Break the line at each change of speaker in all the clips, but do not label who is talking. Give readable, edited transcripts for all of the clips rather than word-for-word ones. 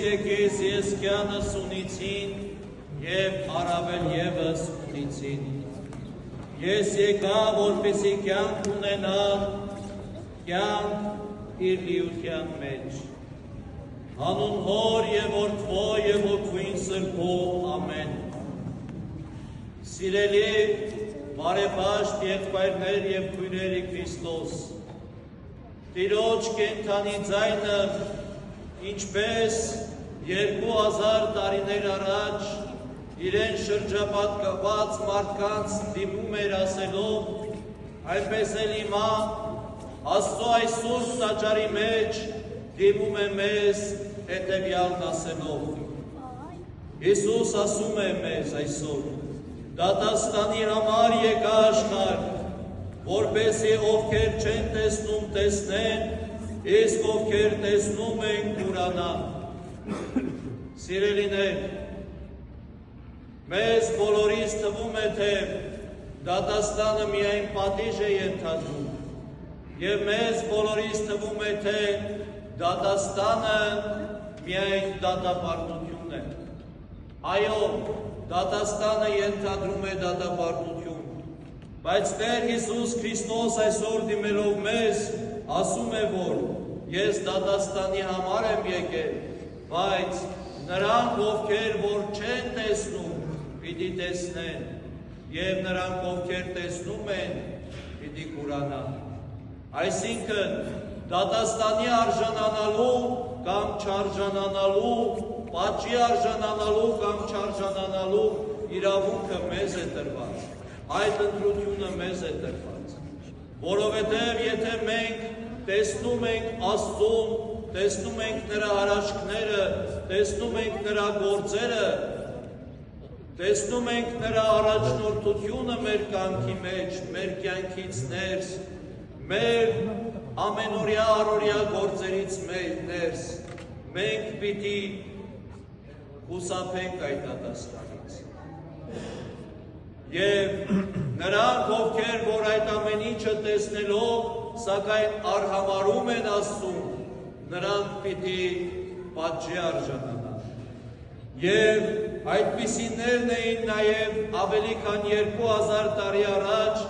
եկես ես կյանս ունիցին և առավել ևս ունիցին։ Ես եկա, որպեսզի կյանք ունենամ, կյանք իր լիության մեջ։ Հանուն Հոր և Որդու և Հոգուին Սրբու ամեն։ Սիրելի բարեպաշտ եղբայրներ և քույրերի Քրիստոս, Տիրոջ կենդանի ձայնը, ինչպես 2000 տարիներ առաջ իրեն շրջապատված մարդկանց դիմում էր ասելով, այնպես էլ հիմա Աստծո այս սուրբ տաճարի մեջ դիմում է մեզ հետևյալն ասելով։ Հիսուս ասում է մեզ այսօր, դատաստանի համար եկա աշխարհ, որպեսզի ովքեր չեն տեսնում տեսնեն, իսկ ովքեր տեսնում են կուրանան։ Սիրելիներ, մեզ բոլորիս թվում է, թե դատաստանը միայն պատիժ է ենթադրում, և մեզ բոլորիս թվում է, թե դատաստանը միայն դատապարտություն է։ Այո, դատաստանը ենթադրում է դատապարտություն, բայց Տեր Հիսուս Քրիստոս այսօր դիմելով մեզ ասում է, որ ես դատաստանի համար եմ եկել, բայց նրանք, ովքեր որ չեն տեսնում, պիտի տեսնեն, և նրանք, ովքեր տեսնում են, պիտի կուրանան։ Այսինքն, դատաստանի արժանանալու կամ չարժանանալու, պատժի արժանանալու կամ չարժանանալու իրավունքը մեզ է տրված, այդ ընտրությունը մեզ է տրված, որովհետև եթե մենք տեսնում ենք Աստծուն, տեսնում ենք նրա հրաշքները, տեսնում ենք նրա գործերը, տեսնում ենք նրա առաջնորդությունը մեր կյանքի մեջ, մեր կյանքից ներս, մեր ամենօրյա առօրյա գործերից ներս, մենք պիտի խուսափենք այդ դատաստանից։ Եվ նրանք, ովքեր որ այդ ամեն ինչը տեսնելով, սակայն արհամարհում են Աստծուն, նրանք պիտի պատժի արժանանան։ Եվ այդպիսիներն էին նաև ավելի քան 2000 տարի առաջ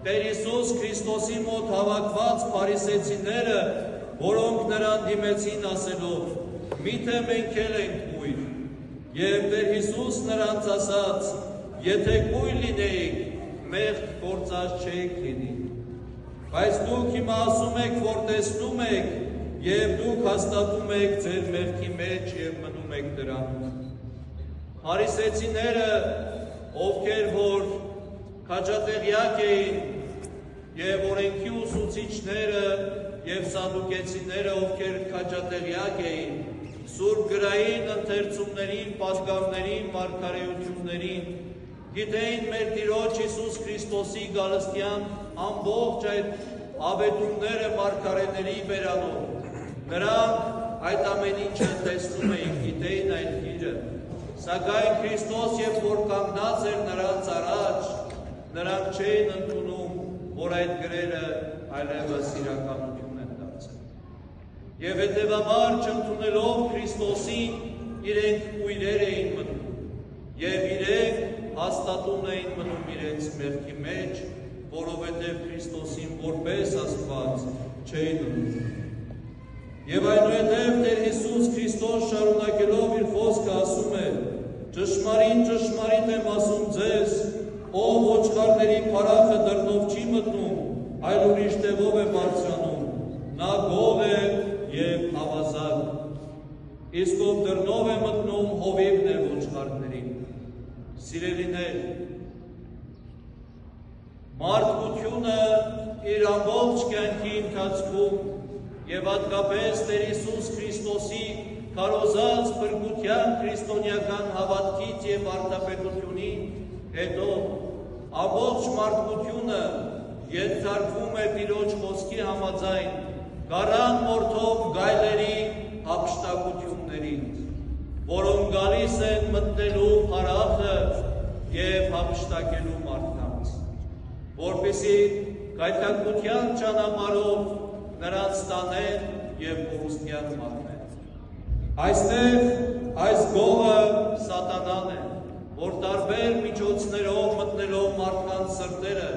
Տեր Հիսուս Քրիստոսի մոտ հավաքված փարիսեցիները, որոնք նրան դիմեցին ասելով. «Միթե մենք էլ ենք կույր»։ Եվ Տեր Հիսուս նրանց ասաց. «Եթե կույր լինեիք, մեղք գործած չէիք լինի։ Բայց դուք հիմա ասում եք, որ տեսնում եք, և դուք հաստատում եք ձեր մեղքի մեջ և մնում եք դրանում»։ Փարիսեցիները, ովքեր որ քաջատեղյակ էին, և օրենքի ուսուցիչները և սադուկեցիները, ովքեր քաջատեղյակ էին, սուրբ գրային ընթերցումներին, պատգամներին, մարգարեություններին, գիտեին մեր Տիրոջ Հիսուս Քրիստոսի գալստյան ամբողջ այդ ավետումները մարգարեների բերանով։ Նրանք այդ ամեն ինչը տեսնում էին, գիտեին այդ գիրը, սակայն Քրիստոս երբ որ կանգնած էր նրանց առաջ, նրանք չէին ընդունում, որ այդ գրերը այլևս իրականություն են դարձել։ Եվ հետևաբար չընդունելով Քրիստոսին, իրենք կույրեր էին մնում, և իրենք հաստատուն էին մնում իրենց մեղքի մեջ, որովհետև Քրիստոսին որպես Աստված չէին ընդունում։ Եվ այնուհետև Տեր Հիսուս Քրիստոս շարունակելով իր խոսքը ասում է. «Ճշմարիտ, ճշմարիտ եմ ասում ձեզ, ով ոչխարների փարախը դռնով չի մտնում, այլ ուրիշ տեղով է բարձրանում, նա գող է և ավազակ, իսկ ով դռնով է մտնում, հովիվն է ոչխարներին»։ Սիրելիներ, մարդկությունը իր ամբողջ կյանքի ընթացքում և հատկապես Տեր Հիսուս Քրիստոսի քարոզած փրկության քրիստոնեական հավատքից և արդապետությունից հետո ամբողջ մարդկությունը ենթարկվում է Տիրոջ խոսքի համաձայն գառան մորթով գայլերի հափշտակություններին, որոնք գալիս են մտնելու փարախը և հափշտակելու մարդկանց, որպեսզի գայթակղության ճանապարհով նրանց տանեն և կորուստյան մատնեն։ Այստեղ այս գողը սատանան է, որ տարբեր միջոցներով մտնելով մարդկանց սրտերը,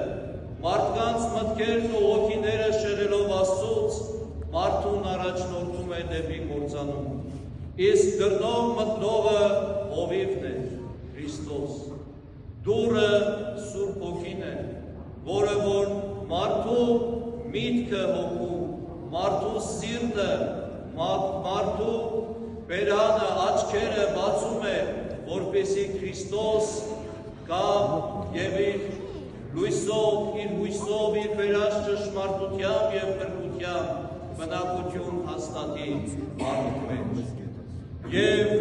մարդկանց մտքերն ու հոգիները շեղելով Աստծուց, մարդուն առաջնորդում է դեպի կործանում։ Իսկ դռնով մտնողը հովիվն է, Քրիստոս։ Դուռը Սուրբ Հոգին է, որը որ մարդու միտքը հոգու, մարդու սիրտը, մարդու բերանը, աչքերը բացում է, որպեսզի Քրիստոս գա եւ իր հույսով, իր վերած ճշմարտությամբ եւ փրկությամբ բնակություն հաստատի մարդու մեջ։ Եվ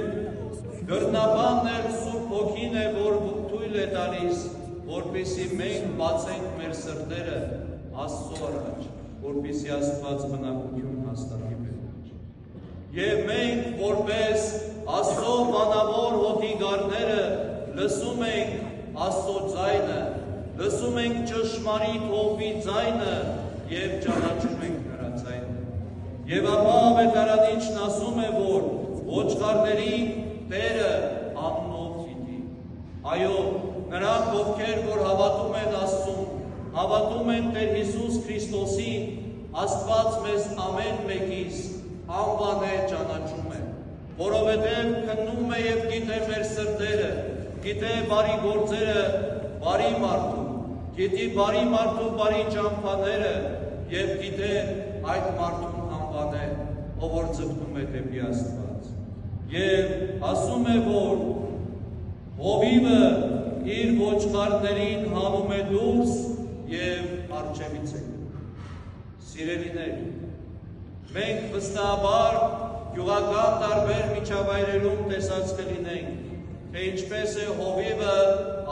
դռնաբանն էլ Սուրբ Հոգին է, որ թույլ է տալիս, որպեսզի մենք բացենք մեր սրտերը Աստծո առաջ, որպեսզի Աստված բնակություն հաստատի մեր մեջ։ Եվ մենք որպես Աստծո բանավոր հոգիգարները լսում ենք Աստծո ձայնը, լսում ենք ճշմարիտ Հովվի ձայնը եւ ճանաչում ենք նրա ձայնը։ Եվ ապա Ավետարանիչն ասում է, որ ոչխարների Տերը անունով գիտի։ Այո, նրանք, ովքեր որ հավատում են Աստծուն, հավատում են Տեր Հիսուս Քրիստոսին, Աստված մեզ ամեն մեկից անվան է, ճանաչում է, որովհետև քննում է եւ գիտե մեր սրտերը, գիտե բարի գործերը բարի մարդու, գիտի բարի մարդու բարի ճամփաները եւ գիտե այդ մարդուն անվան է, ով որ ձգտում է դեպի Աստված։ Եվ ասում է, որ հովիվը իր ոչխարներին հանում է դուրս եւ արջևից է։ Սիրելիներ, մենք վստահաբար գյուղական տարբեր միջավայրերում տեսած կլինենք, թե ինչպես է հովիվը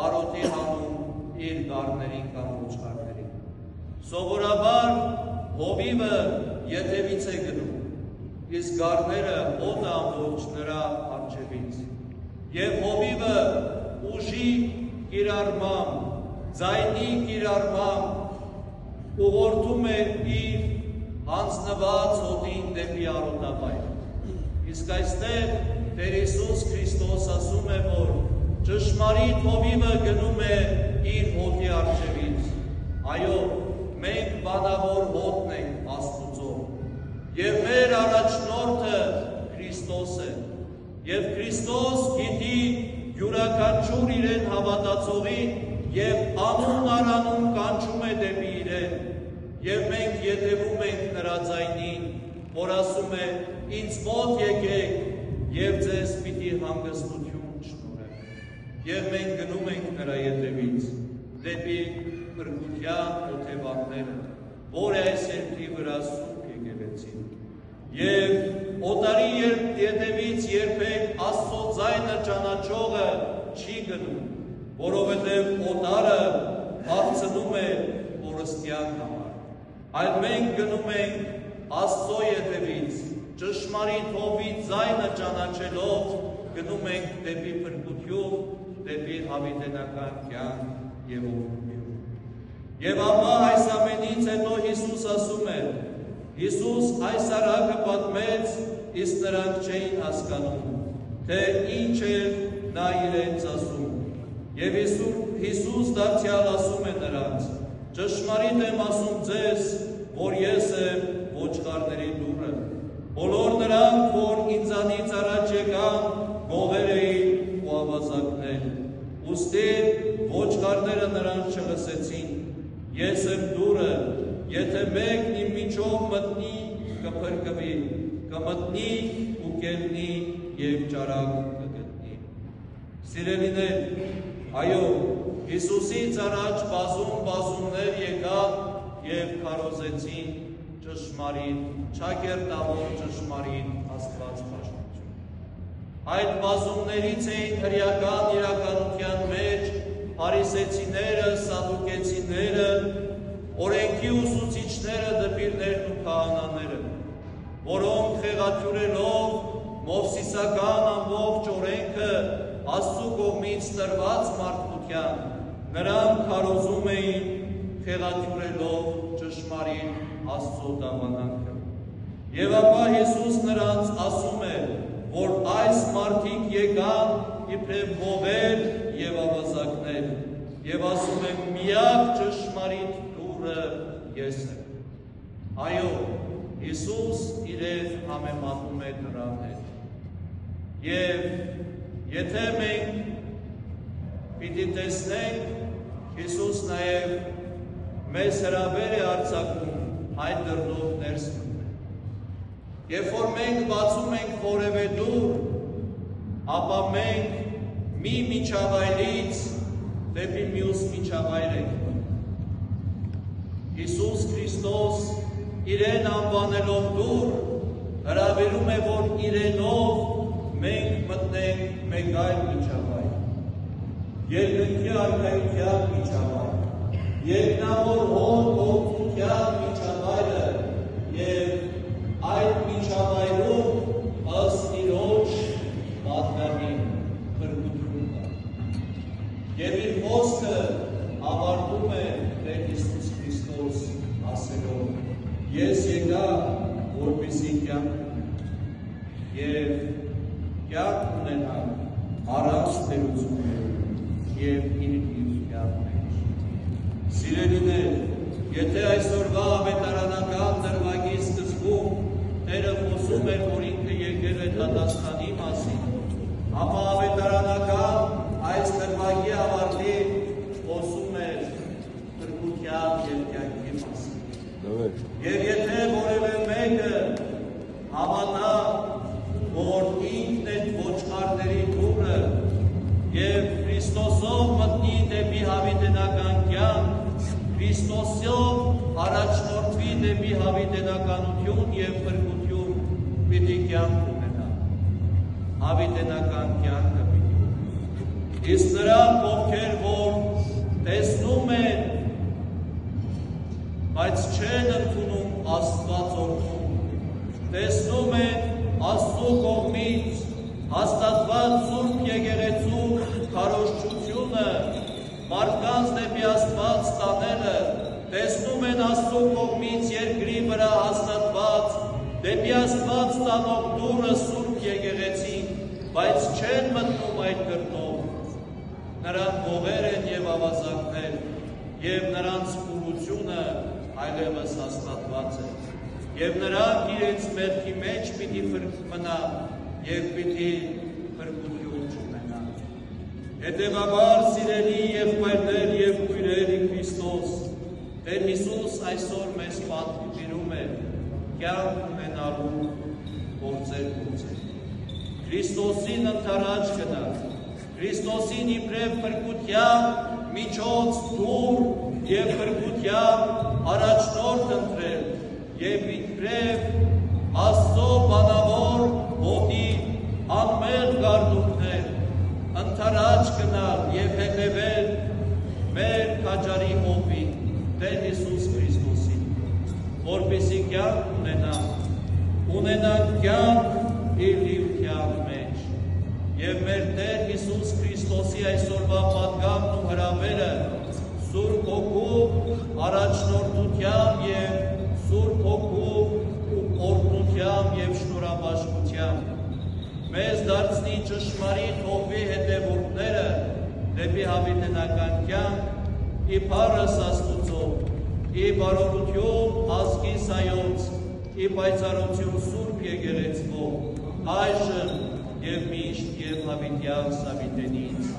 արոտի հանում իր գառներին կամ ոչխարներին։ Սովորաբար հովիվը ետևից է գնում, իսկ գառները հոտը ամբողջ նրա առջևից։ Եվ հովիվը ուժի կիրառմամբ, ձայնի կիրառմամբ ուղղորդում է իր հանձնված հոտին դեպի արոտավայր։ Իսկ այստեղ Տեր Հիսուս Քրիստոս ասում է, որ ճշմարիտ հովիվը գնում է իր հոտի առջևից։ Այո, մենք բանավոր հոտն ենք Աստծո, եւ մեր առաջնորդը Քրիստոս է։ Եվ Քրիստոս գիտի յուրաքանչյուր իրեն հավատացողին եւ անուն առանուն կանչում է դեպի իրեն։ Եվ մենք ետևում ենք նրա ձայնին, որ ասում է. «Ինձ մոտ եկեք եւ ձեզ պիտի հանգստություն շնորհեմ»։ Եվ մենք գնում ենք նրա ետևից դեպի փրկության օթևանները, որ այս երկրի վրա սուրբ եկեղեցին։ Եվ օտարի ետևից երբեք Աստծո ձայնը ճանաչողը չի գնում, որովհետև օտարը բարձնում է կորստյան համար, այլ մենք գնում ենք Աստծո ետևից, ճշմարիտ Հովվի ձայնը ճանաչելով գնում ենք դեպի փրկություն, դեպի հավիտենական կյանք եւ օրհնություն։ Եվ ապա այս ամենից հետո Հիսուս ասում է, Հիսուս այս առակը պատմեց, իսկ նրանք չէին հասկանում, թե ինչ էր նա իրենց ասում։ Եվ Հիսուս դարձյալ ասում է նրանց. «Ճշմարիտ եմ ասում ձեզ, որ ես եմ ոչխարների դուռը։ Բոլոր նրանք, որ ինձանից առաջ եկան, գողեր էին ու ավազակներ, ուստի ոչխարները նրանց չլսեցին։ Ես եմ դուռը, եթե մեկն իմ միջով մտնի, կփրկվի, կմտնի ու կելնի եւ ճարակ կգտնի»։ Սիրելիներ, այո, Հիսուսից առաջ բազումներ եկան եւ քարոզեցին ճշմարիտ, ճակերտավոր ճշմարիտ Աստված պաշտպանություն։ Այդ բազումներից էին հրեական իրականության մեջ փարիսեցիները, սադուկեցիները, օրենքի ուսուցիչները, դպիրներն ու քահանաները, որոնք խեղաթյուրելով Մովսիսական ամբողջ օրենքը Աստծու կողմից տրված մարդկության, նրանք քարոզում էին խեղաթյուրելով ճշմարիտ Աստծո դավանանքը։ Եվ ապա Հիսուս նրանց ասում է, որ իբրև հողեր և ավազակներ, և ասում եմ միակ ճշմարիտ դուռը ես եմ։ Այո, Հիսուս իրեն համեմատում է դրան հետ։ Եվ եթե մենք պիտի տեսնենք, Հիսուս նաև մեզ հրավեր է արձակում այդ դռնով ներս մտնել։ Երբ որ մենք բացում ենք որևէ դուռ, ապա մենք մի միջավայրից դեպի մյուս միջավայր ենք մտնում։ Հիսուս Քրիստոս իրեն անվանելով դուռ, հրավիրում է, որ իրենով մենք մտնենք մեկ այլ միջավայր, երկնքի արքայության միջավայր, երկնավոր հոր ողջության միջավայրը և այդ միջավայրում ըստ իրոջ պատգամին փրկություն կա։ Եվ իր խոսքը ավարտում է Տեր Հիսուս Քրիստոս ասելով. Ես եկա, որպեսզի կյանք ունենաք, և կյանք ունենաք առանց թերությունների և իր կյանք մեջ։ Սիրելիներ, եթե այսօրվա ավետարանական դրվագի սկզբում Տերը խոսում էր, որ ինքը եկել է դատաստանի մասին, ապա ավետարանական այս դրվագի ավարտին խոսում էր փրկության և կյանքի մասին։ Եվ եթե որևէ մեկը հավատա, որ ինքն է ոչխարների դուռը և Քրիստոսով մտնի դեպի հավիտենական կյանք, Քրիստոսով առաջնորդվի դեպի հավիտենականություն և փրկություն, պիտի կյանք ունենա, հավիտենական կյանքը պիտի ունենա։ Իսկ նրանք, ովքեր որ տեսնում են, բայց չեն ընդունում Աստված օգնում, տեսնում են Աստծու կողմից հաստատված Սուրբ Եկեղեցու քարոզչությունը, մարդկանց դեպի Աստված տանելը, տեսնում են Աստծու կողմից երկրի վրա հաստատված դեպի Աստված տանող դուռը Սուրբ Եկեղեցին, բայց չեն մտնում այդ դռնով, նրանք հողեր են և ավազակներ, և նրանց կուրությունը այլևս հաստատված է, և նրանք իրենց մեղքի մեջ պիտի մնա և պիտի փրկություն չունենան։ Հետևաբար, սիրելի եղբայրներ և քույրեր ի Քրիստոս, Տեր Հիսուս այսօր մեզ պատվիրում է կյանք ունենալու գործեր գործել։ Քրիստոսին ընդառաջ գնալ, Քրիստոսին իբրև փրկության միջոց դուռ և փրկության առաջնորդ ընտրել և իբրև Աստծո բանավոր ոտի անմեղ գարդուկներ ընդառաջ գնալ և հետևել մեր քաջարի հովին Տեր Հիսուս Քրիստոսին, որպեսզի կյանք ունենանք կյանք իր լիության մեջ, և մեր Տեր Հիսուս Քրիստոսի այսօրվա պատգամն ու հրավերը Սուրբ Հոգու առաջնորդությամբ և Սուրբ Հոգու օրհնությամբ և շնորհաբաշխությամբ մեզ դարձնի ճշմարիտ հովվի հետևորդները դեպի հավիտենական կյանք, ի փառս Աստուծո, ի բարօրություն ազգիս Հայոց, ի պայծառություն Սուրբ Եկեղեցվո, այժմ և միշտ և հավիտյան սավիտենից։